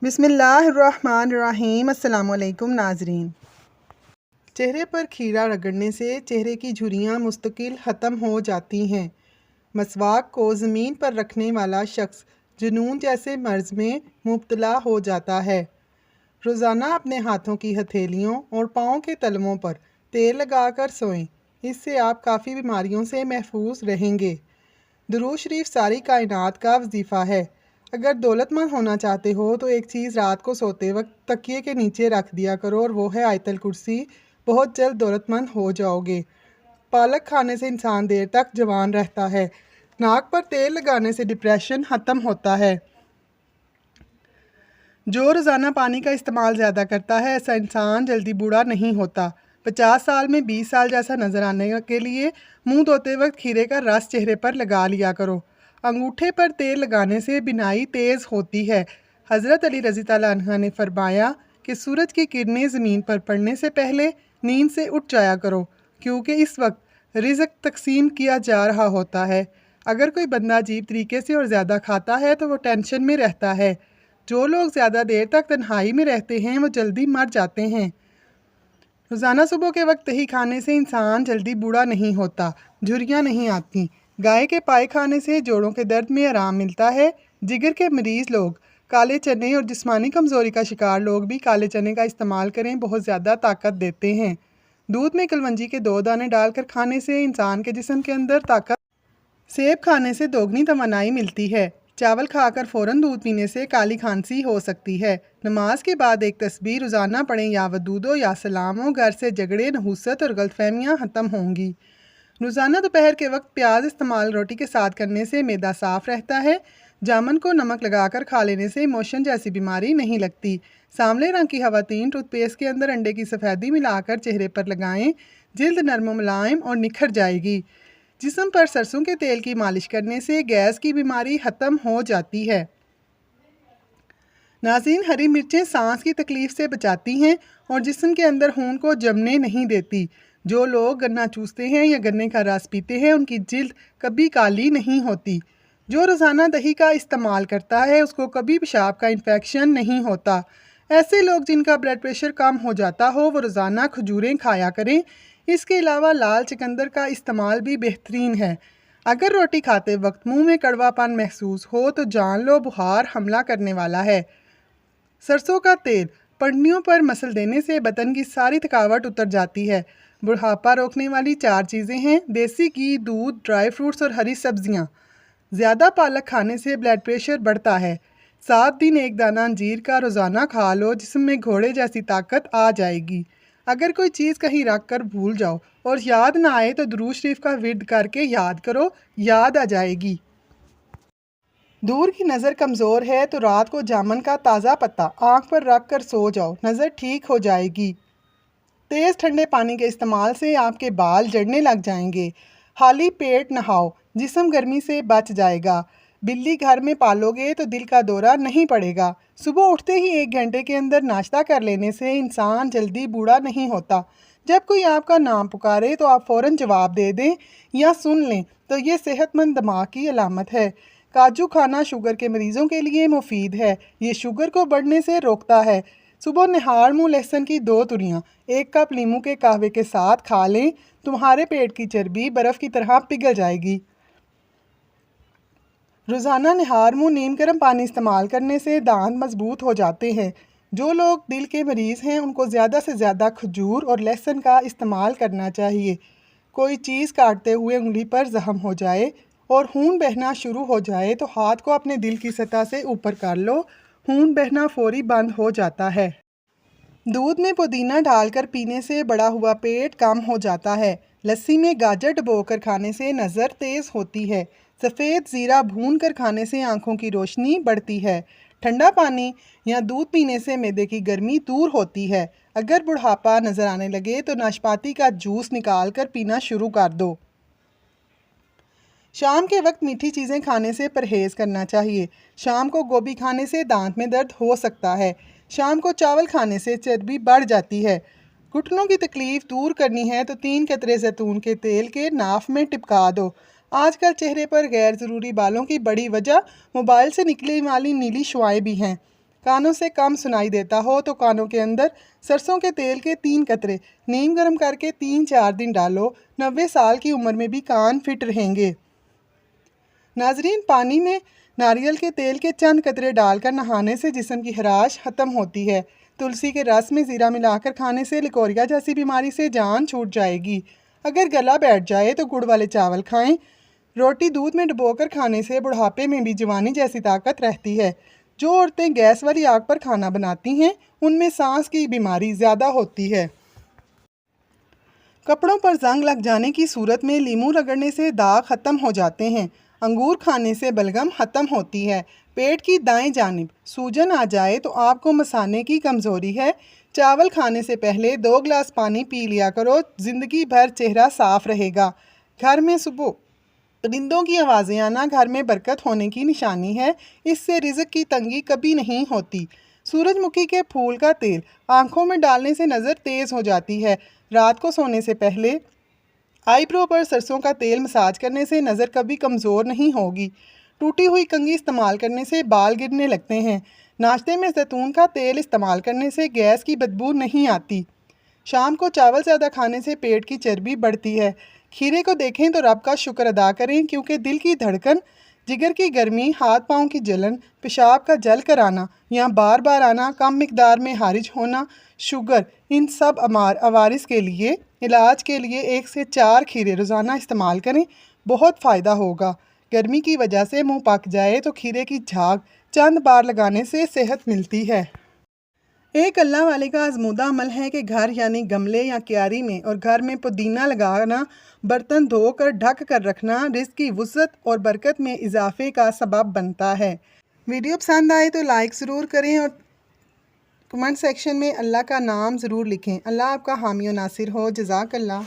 बिस्मिल्लाहिर्रहमानिर्रहीम। अस्सलाम वालेकुम नाजरीन। चेहरे पर खीरा रगड़ने से चेहरे की झुर्रियाँ मुस्तकिल ख़त्म हो जाती हैं। मसवाक को ज़मीन पर रखने वाला शख्स जुनून जैसे मर्ज़ में मुब्तला हो जाता है। रोज़ाना अपने हाथों की हथेलियों और पाँव के तलवों पर तेल लगाकर सोएं। इससे आप काफ़ी बीमारियों से महफूज रहेंगे। दुरूद शरीफ सारी कायनात का वजीफ़ा है। अगर दौलतमंद होना चाहते हो तो एक चीज़ रात को सोते वक्त तकिए के नीचे रख दिया करो और वो है आयतल कुर्सी। बहुत जल्द दौलतमंद हो जाओगे। पालक खाने से इंसान देर तक जवान रहता है। नाक पर तेल लगाने से डिप्रेशन ख़त्म होता है। जो रोज़ाना पानी का इस्तेमाल ज़्यादा करता है ऐसा इंसान जल्दी बूढ़ा नहीं होता। 50 साल में 20 साल जैसा नज़र आने के लिए मुंह धोते वक्त खीरे का रस चेहरे पर लगा लिया करो। अंगूठे पर तेल लगाने से बिनाई तेज़ होती है। हज़रत अली रज़ी तआला अन्हु ने फरमाया कि सूरज की किरणें ज़मीन पर पड़ने से पहले नींद से उठ जाया करो, क्योंकि इस वक्त रिज़्क तकसीम किया जा रहा होता है। अगर कोई बंदा अजीब तरीके से और ज़्यादा खाता है तो वो टेंशन में रहता है। जो लोग ज़्यादा देर तक तन्हाई में रहते हैं वो जल्दी मर जाते हैं। रोज़ाना सुबह के वक्त दही खाने से इंसान जल्दी बूढ़ा नहीं होता, झुर्रियाँ नहीं आती। गाय के पाए खाने से जोड़ों के दर्द में आराम मिलता है। जिगर के मरीज़ लोग काले चने और जिस्मानी कमज़ोरी का शिकार लोग भी काले चने का इस्तेमाल करें, बहुत ज़्यादा ताकत देते हैं। दूध में कलवंजी के 2 दाने डालकर खाने से इंसान के जिस्म के अंदर ताकत। सेब खाने से दोगुनी तवानाई मिलती है। चावल खाकर फ़ौरन दूध पीने से काली खांसी हो सकती है। नमाज के बाद एक तस्बीह रोज़ाना पढ़ें, या वदूदो या सलामो। घर से झगड़े, नहुसत और गलतफहमियाँ ख़त्म होंगी। रोज़ाना दोपहर के वक्त प्याज इस्तेमाल रोटी के साथ करने से मैदा साफ़ रहता है। जामुन को नमक लगाकर खा लेने से मोशन जैसी बीमारी नहीं लगती। सांवले रंग की खवातीन टूथपेस्ट के अंदर अंडे की सफ़ेदी मिलाकर चेहरे पर लगाएं। जिल्द नरम मुलायम और निखर जाएगी। जिस्म पर सरसों के तेल की मालिश करने से गैस की बीमारी ख़त्म हो जाती है। नाज़रीन, हरी मिर्चें सांस की तकलीफ़ से बचाती हैं और जिस्म के अंदर खून को जमने नहीं देती। जो लोग गन्ना चूसते हैं या गन्ने का रस पीते हैं उनकी जिल्द कभी काली नहीं होती। जो रोज़ाना दही का इस्तेमाल करता है उसको कभी पेशाब का इन्फेक्शन नहीं होता। ऐसे लोग जिनका ब्लड प्रेशर कम हो जाता हो वो रोज़ाना खजूरें खाया करें। इसके अलावा लाल चकंदर का इस्तेमाल भी बेहतरीन है। अगर रोटी खाते वक्त मुंह में कड़वापन महसूस हो तो जान लो बुखार हमला करने वाला है। सरसों का तेल पन्नियों पर मसल देने से बदन की सारी थकावट उतर जाती है। बुढ़ापा रोकने वाली 4 चीज़ें हैं: देसी घी, दूध, ड्राई फ्रूट्स और हरी सब्जियाँ। ज़्यादा पालक खाने से ब्लड प्रेशर बढ़ता है। 7 दिन एक दाना अंजीर का रोज़ाना खा लो, जिसमें घोड़े जैसी ताकत आ जाएगी। अगर कोई चीज़ कहीं रख कर भूल जाओ और याद ना आए तो दुरूद शरीफ का विर्द करके याद करो, याद आ जाएगी। दूर की नज़र कमज़ोर है तो रात को जामुन का ताज़ा पत्ता आँख पर रख कर सो जाओ, नज़र ठीक हो जाएगी। तेज़ ठंडे पानी के इस्तेमाल से आपके बाल जड़ने लग जाएंगे। खाली पेट नहाओ, जिस्म गर्मी से बच जाएगा। बिल्ली घर में पालोगे तो दिल का दौरा नहीं पड़ेगा। सुबह उठते ही 1 घंटे के अंदर नाश्ता कर लेने से इंसान जल्दी बूढ़ा नहीं होता। जब कोई आपका नाम पुकारे तो आप फ़ौरन जवाब दे दें या सुन लें तो ये सेहतमंद दिमाग की अलामत है। काजू खाना शुगर के मरीज़ों के लिए मुफीद है। ये शुगर को बढ़ने से रोकता है। सुबह निहार मुँह लहसुन की 2 तुरियाँ 1 कप नींबू के कहवे के साथ खा लें, तुम्हारे पेट की चर्बी बर्फ़ की तरह पिघल जाएगी। रोज़ाना निहार मुँह नीम गर्म पानी इस्तेमाल करने से दांत मजबूत हो जाते हैं। जो लोग दिल के मरीज़ हैं उनको ज़्यादा से ज़्यादा खजूर और लहसुन का इस्तेमाल करना चाहिए। कोई चीज़ काटते हुए उंगली पर ज़ख्म हो जाए और खून बहना शुरू हो जाए तो हाथ को अपने दिल की सतह से ऊपर कर लो, खून बहना फौरी बंद हो जाता है। दूध में पुदीना डालकर पीने से बढ़ा हुआ पेट कम हो जाता है। लस्सी में गाजर डुबोकर खाने से नज़र तेज़ होती है। सफ़ेद ज़ीरा भून कर खाने से आँखों की रोशनी बढ़ती है। ठंडा पानी या दूध पीने से मैदे की गर्मी दूर होती है। अगर बुढ़ापा नज़र आने लगे तो नाशपाती का जूस निकाल कर पीना शुरू कर दो। शाम के वक्त मीठी चीज़ें खाने से परहेज़ करना चाहिए। शाम को गोभी खाने से दांत में दर्द हो सकता है। शाम को चावल खाने से चर्बी बढ़ जाती है। घुटनों की तकलीफ़ दूर करनी है तो 3 कतरे जैतून के तेल के नाफ में टिपका दो। आजकल चेहरे पर गैर ज़रूरी बालों की बड़ी वजह मोबाइल से निकलने वाली नीली शुआएं भी हैं। कानों से कम सुनाई देता हो तो कानों के अंदर सरसों के तेल के 3 कतरे नीम गर्म करके 3-4 दिन डालो। 90 साल की उम्र में भी कान फिट रहेंगे। नाजरीन, पानी में नारियल के तेल के चंद कतरे डालकर नहाने से जिस्म की खराश ख़त्म होती है। तुलसी के रस में ज़ीरा मिलाकर खाने से लिकोरिया जैसी बीमारी से जान छूट जाएगी। अगर गला बैठ जाए तो गुड़ वाले चावल खाएं। रोटी दूध में डुबोकर खाने से बुढ़ापे में भी जवानी जैसी ताकत रहती है। जो औरतें गैस वाली आग पर खाना बनाती हैं उनमें सांस की बीमारी ज़्यादा होती है। कपड़ों पर जंग लग जाने की सूरत में लीमू रगड़ने से दाग ख़त्म हो जाते हैं। अंगूर खाने से बलगम ख़त्म होती है। पेट की दाएं जानिब सूजन आ जाए तो आपको मसाने की कमज़ोरी है। चावल खाने से पहले 2 गिलास पानी पी लिया करो, ज़िंदगी भर चेहरा साफ़ रहेगा। घर में सुबह परिंदों की आवाज़ें आना घर में बरकत होने की निशानी है। इससे रिज़्क की तंगी कभी नहीं होती। सूरजमुखी के फूल का तेल आँखों में डालने से नज़र तेज़ हो जाती है। रात को सोने से पहले आईब्रो पर सरसों का तेल मसाज करने से नज़र कभी कमज़ोर नहीं होगी। टूटी हुई कंघी इस्तेमाल करने से बाल गिरने लगते हैं। नाश्ते में जैतून का तेल इस्तेमाल करने से गैस की बदबू नहीं आती। शाम को चावल ज़्यादा खाने से पेट की चर्बी बढ़ती है। खीरे को देखें तो रब का शुक्र अदा करें, क्योंकि दिल की धड़कन, जिगर की गर्मी, हाथ पाँव की जलन, पेशाब का जल कर आना या बार बार आना, कम मिकदार में हारिज होना, शुगर, इन सब अवारिस के लिए इलाज के लिए 1 से 4 खीरे रोज़ाना इस्तेमाल करें। बहुत फ़ायदा होगा। गर्मी की वजह से मुंह पक जाए तो खीरे की झाग चंद बार लगाने से सेहत मिलती है। एक अल्लाह वाले का आजमूदा अमल है कि घर यानी गमले या क्यारी में और घर में पुदीना लगाना, बर्तन धोकर ढक कर रखना रिज़्क की वुसअत और बरकत में इजाफे का सबब बनता है। वीडियो पसंद आए तो लाइक ज़रूर करें और कमेंट सेक्शन में अल्लाह का नाम ज़रूर लिखें। अल्लाह आपका हामी और नासिर हो। जज़ाकल्लाह।